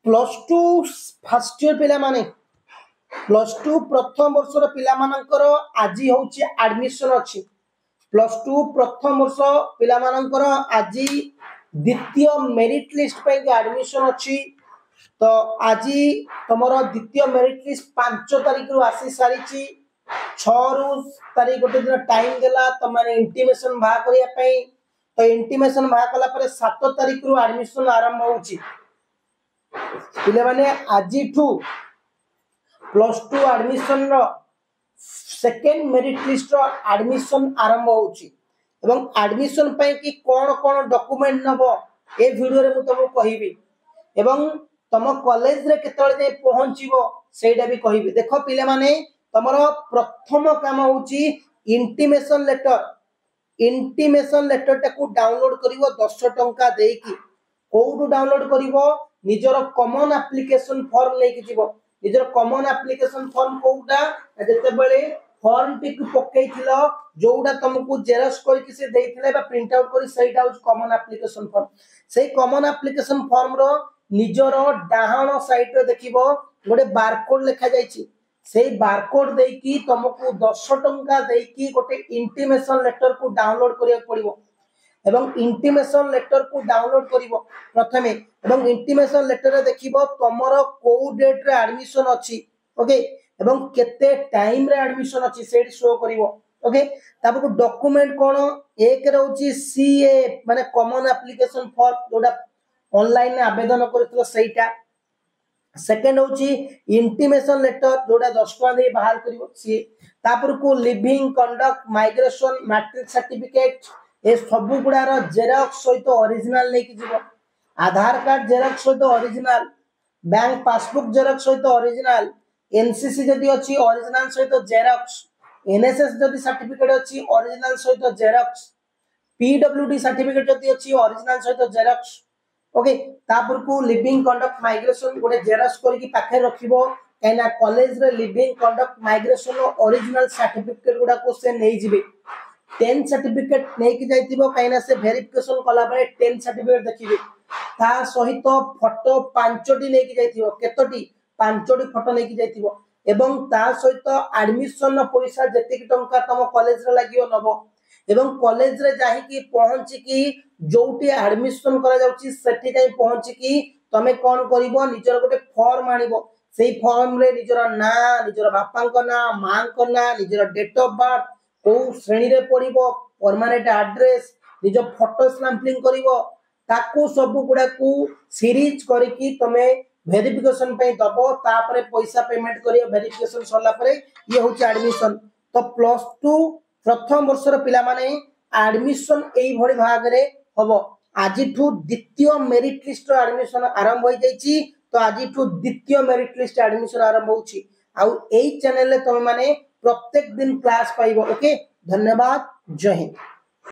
Plus two first year पिला माने plus two प्रथम वर्षर पिला मानकर आज होची एडमिशन अछि। प्लस टू प्रथम वर्ष पिला मानकर आज द्वितीय मेरिट लिस्ट पे एडमिशन अछि। तो आज तुमर द्वितीय मेरिट लिस्ट 5 तारिख रु आसी सारी 6 तारिख गोटे दिन टाइम देला तुमने इंटीमेशन भा करिया पई। तो इंटीमेशन भा कला पर 7 तारिख रु एडमिशन आरंभ होउची। पिले माने आज ठू प्लस टू एडमिशन रो सेकेंड मेरिट लिस्ट रो एडमिशन आरंभ होउची। एवं एडमिशन पे कि कोन कोन डॉक्यूमेंट नबो ए वीडियो रे मु तुमको कहिबी। एवं तुम कॉलेज रे केतळे जे पहुंचीबो सेटा भी कहिबी। देखो पिले माने तमरो प्रथम काम होउची इंटीमेशन लेटर। इंटीमेशन लेटर टाकू डाउनलोड करिवो 10 टंका देकी। कोउडू डाउनलोड करिवो निजर कॉमन एप्लीकेशन फॉर्म लेके जीवो। निजर कॉमन एप्लीकेशन फॉर्म कोउडा जते बेले फॉर्म टिक पकेइथिलो जोउडा तुमको जेरॉक्स करके से देइथिले बा प्रिंट आउट करी सेटा होउची कॉमन एप्लीकेशन फॉर्म। सेई कॉमन एप्लीकेशन फॉर्म रो निजर डाहाण साइड रे देखिबो गोटे बारकोड लिखा जायछि। सेई बारकोड देकी तुमको 10 टंका देकी गोटे इंटीमेशन लेटर को डाउनलोड करिया पड़िबो। एवं इंटीमेशन लेटर को डाउनलोड करिवो प्रथमे। एवं इंटीमेशन लेटर रे देखिबो तमरो को डेट रे एडमिशन अछि। ओके एवं केते टाइम रे एडमिशन अछि सेट शो करिवो। ओके ताबको डॉक्यूमेंट कोन एक रहउची सीए माने कॉमन एप्लीकेशन फॉर्म जोडा ऑनलाइन में आवेदन करथिलो सेटा। सेकंड होची इंटीमेशन लेटर जोडा 10 टका दे बाहर करिवो सी। तापर को living conduct migration matric certificate ए सब गुडार जेरॉक्स सहित ओरिजिनल लेके जीवो। आधार कार्ड जेरॉक्स सहित ओरिजिनल, बैंक पासबुक जेरॉक्स सहित ओरिजिनल, एनसीसी जदी अछि ओरिजिनल सहित जेरॉक्स, एनएसएस जदी सर्टिफिकेट अछि ओरिजिनल सहित जेरॉक्स, पीडब्ल्यूडी सर्टिफिकेट जदी अछि ओरिजिनल सहित जेरॉक्स। ओके तापर को लिविंग कंडक्ट माइग्रेशन गोटे जेरॉक्स करके पाखे रखिबो कैना कॉलेज रे living conduct migration original certificate गुडा को से नै जिवे। 10 सर्टिफिकेट नै कि जाइतिबो कैना से वेरिफिकेशन कला बरे 10 सर्टिफिकेट देखिबे। ता सहित फोटो 5टी नै कि जाइतिबो। केतोटी 5टी फोटो नै कि जाइतिबो। एवं ता सहित एडमिशन पैसा जति टंका तम कॉलेज रे लागियो नबो। एवं कॉलेज रे जाहि कि पहुंची कि जोटी एडमिशन करा जाउची सेठी जाई पहुंची कि तमे कोन करिवो निजर गोटे फॉर्म आनिबो। सेई फॉर्म रे निजर ना, निजर बापा को ना, मां को ना, निजर डेट ऑफ बर्थ, को श्रेणी रे पड़िबो, परमानेंट एड्रेस, निज फोटो स्टैंपिंग करिवो। ताकू सब गुडा को सीरीज करके तमे वेरिफिकेशन पे दबो। तापरे पैसा पेमेंट करियो वेरिफिकेशन सरला परे ये होची एडमिशन। तो प्लस टू प्रथम वर्षर पिला माने एडमिशन एई भଳି भागरे हबो। आजिठू द्वितीय मेरिट लिस्ट एडमिशन आरंभ होई जाईची। तो आजिठू द्वितीय मेरिट लिस्ट एडमिशन आरंभ होउची। आउ एई चैनल ले तमे माने प्रत्येक दिन क्लास पाइबो। ओके धन्यवाद, जय हिंद।